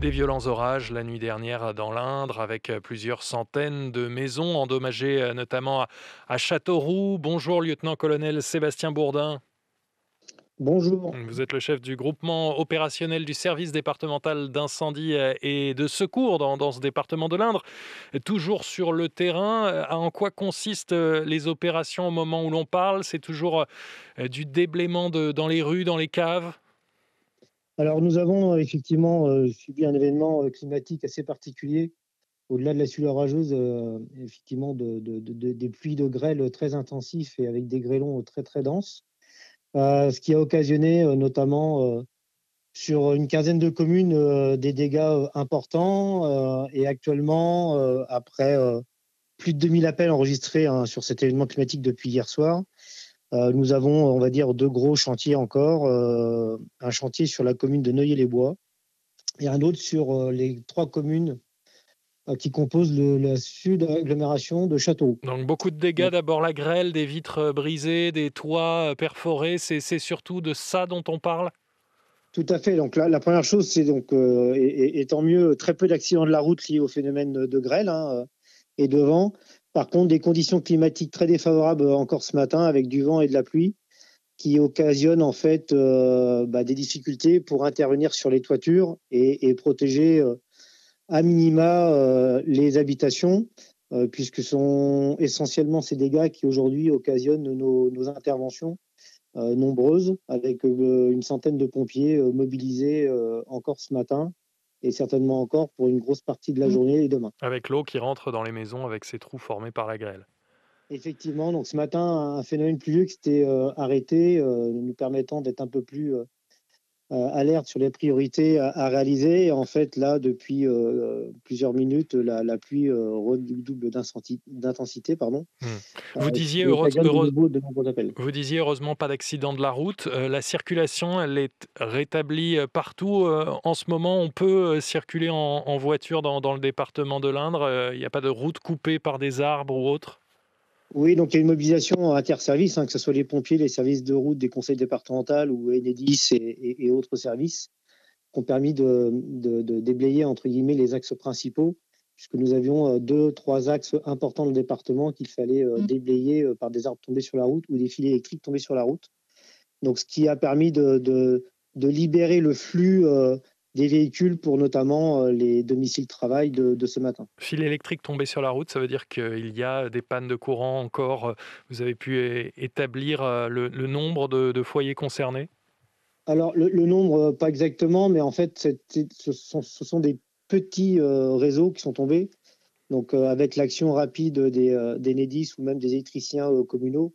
Des violents orages la nuit dernière dans l'Indre avec plusieurs centaines de maisons endommagées, notamment à Châteauroux. Bonjour lieutenant-colonel Sébastien Bourdin. Bonjour. Vous êtes le chef du groupement opérationnel du service départemental d'incendie et de secours dans ce département de l'Indre. Toujours sur le terrain, en quoi consistent les opérations au moment où l'on parle? C'est toujours du déblaiement dans les rues, dans les caves? Alors nous avons effectivement subi un événement climatique assez particulier. Au-delà de la suie orageuse, effectivement des pluies de grêle très intensifs et avec des grêlons très très denses. Ce qui a occasionné notamment sur une quinzaine de communes des dégâts importants. Et actuellement, après plus de 2000 appels enregistrés hein, sur cet événement climatique depuis hier soir, nous avons, on va dire, deux gros chantiers encore. Un chantier sur la commune de Neuilly-les-Bois et un autre sur les trois communes qui composent la sud-agglomération de Châteauroux. Donc beaucoup de dégâts, Donc, d'abord la grêle, des vitres brisées, des toits perforés, c'est surtout de ça dont on parle? tout à fait. Donc, la première chose, c'est donc, et tant mieux, très peu d'accidents de la route liés au phénomène de grêle hein, et de vent. Par contre, des conditions climatiques très défavorables encore ce matin avec du vent et de la pluie qui occasionnent en fait des difficultés pour intervenir sur les toitures et protéger à minima les habitations, puisque ce sont essentiellement ces dégâts qui aujourd'hui occasionnent nos interventions nombreuses, avec une centaine de pompiers mobilisés encore ce matin et certainement encore pour une grosse partie de la journée et demain. Avec l'eau qui rentre dans les maisons avec ces trous formés par la grêle. Effectivement, donc ce matin, un phénomène pluvieux qui s'était arrêté, nous permettant d'être un peu plus alerte sur les priorités à réaliser. Et en fait, là, depuis plusieurs minutes, la pluie redouble d'intensité, pardon, Mmh. Vous ce disiez qui occasionne de nombreux appels. heureusement pas d'accident de la route. La circulation, elle est rétablie, partout, en ce moment? On peut, circuler en voiture dans le département de l'Indre? Il n'y a pas de route coupée par des arbres ou autre? Oui, donc il y a une mobilisation interservices, hein, que ce soit les pompiers, les services de route des conseils départementaux ou Enedis et autres services, qui ont permis de déblayer entre guillemets les axes principaux, puisque nous avions deux, trois axes importants dans le département qu'il fallait déblayer par des arbres tombés sur la route ou des fils électriques tombés sur la route. Donc, ce qui a permis de libérer le flux des véhicules pour notamment les domiciles travail de ce matin. Fil électrique tombé sur la route, ça veut dire qu'il y a des pannes de courant encore, vous avez pu établir, le nombre de foyers concernés? Alors, le nombre, pas exactement, mais en fait, ce sont des petits réseaux qui sont tombés. Donc, avec l'action rapide d'Enedis ou même des électriciens communaux,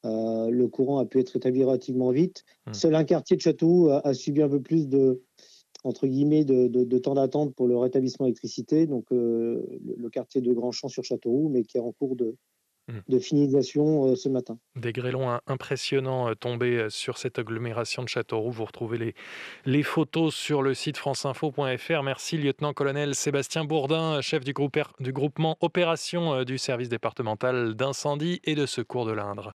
le courant a pu être établi relativement vite. Mmh. Seul un quartier de Châteauroux a subi un peu plus entre guillemets, de temps d'attente pour le rétablissement d'électricité, donc le quartier de Grandchamp sur Châteauroux, mais qui est en cours Mmh. de finalisation ce matin. Des grêlons impressionnants tombés sur cette agglomération de Châteauroux. Vous retrouvez les photos sur le site franceinfo.fr. Merci lieutenant-colonel Sébastien Bourdin, chef du groupement opération du service départemental d'incendie et de secours de l'Indre.